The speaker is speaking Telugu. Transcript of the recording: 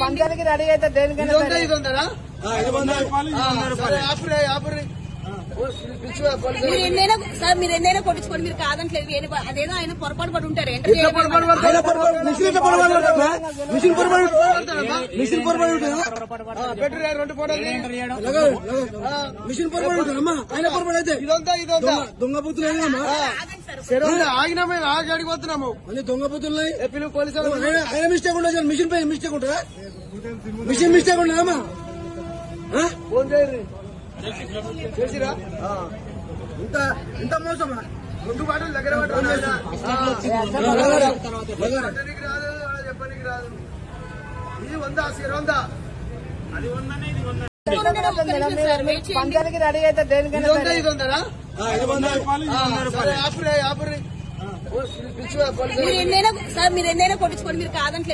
పంచానికి రెడీ అయితే దేనికైనా మీరు ఎన్నైనా కొట్టించుకోండి, మీరు కాదంటలేదు. అదేదో ఆయన పొరపాటు పడి ఉంటారు. మిషన్ పొరపాటు ఆయన పొరపాటు అయితే దొంగ బుద్ధులు ఆగినా మేము ఆగి అడిగిపోతున్నాము. అన్ని దొంగ బుద్ధులు పిలుపు పోలీసులు. ఆయన మిస్టేక్ ఉండదు, మిషన్ పైన మిస్టేక్ ఉంటుందా? Machine mistake ఉండదమ్మా. ఫోన్ చేయరు చేసిరా ఇంత మోసమా? ముందు పాటలు దగ్గర చెప్పడానికి రాదు, చెప్పడానికి రాదు. ఇది 100 పంచానికి రెడీ అయితే దేనికైనా మీరు ఎన్నైనా కొట్టించుకోండి, మీరు కాదంటలేదు.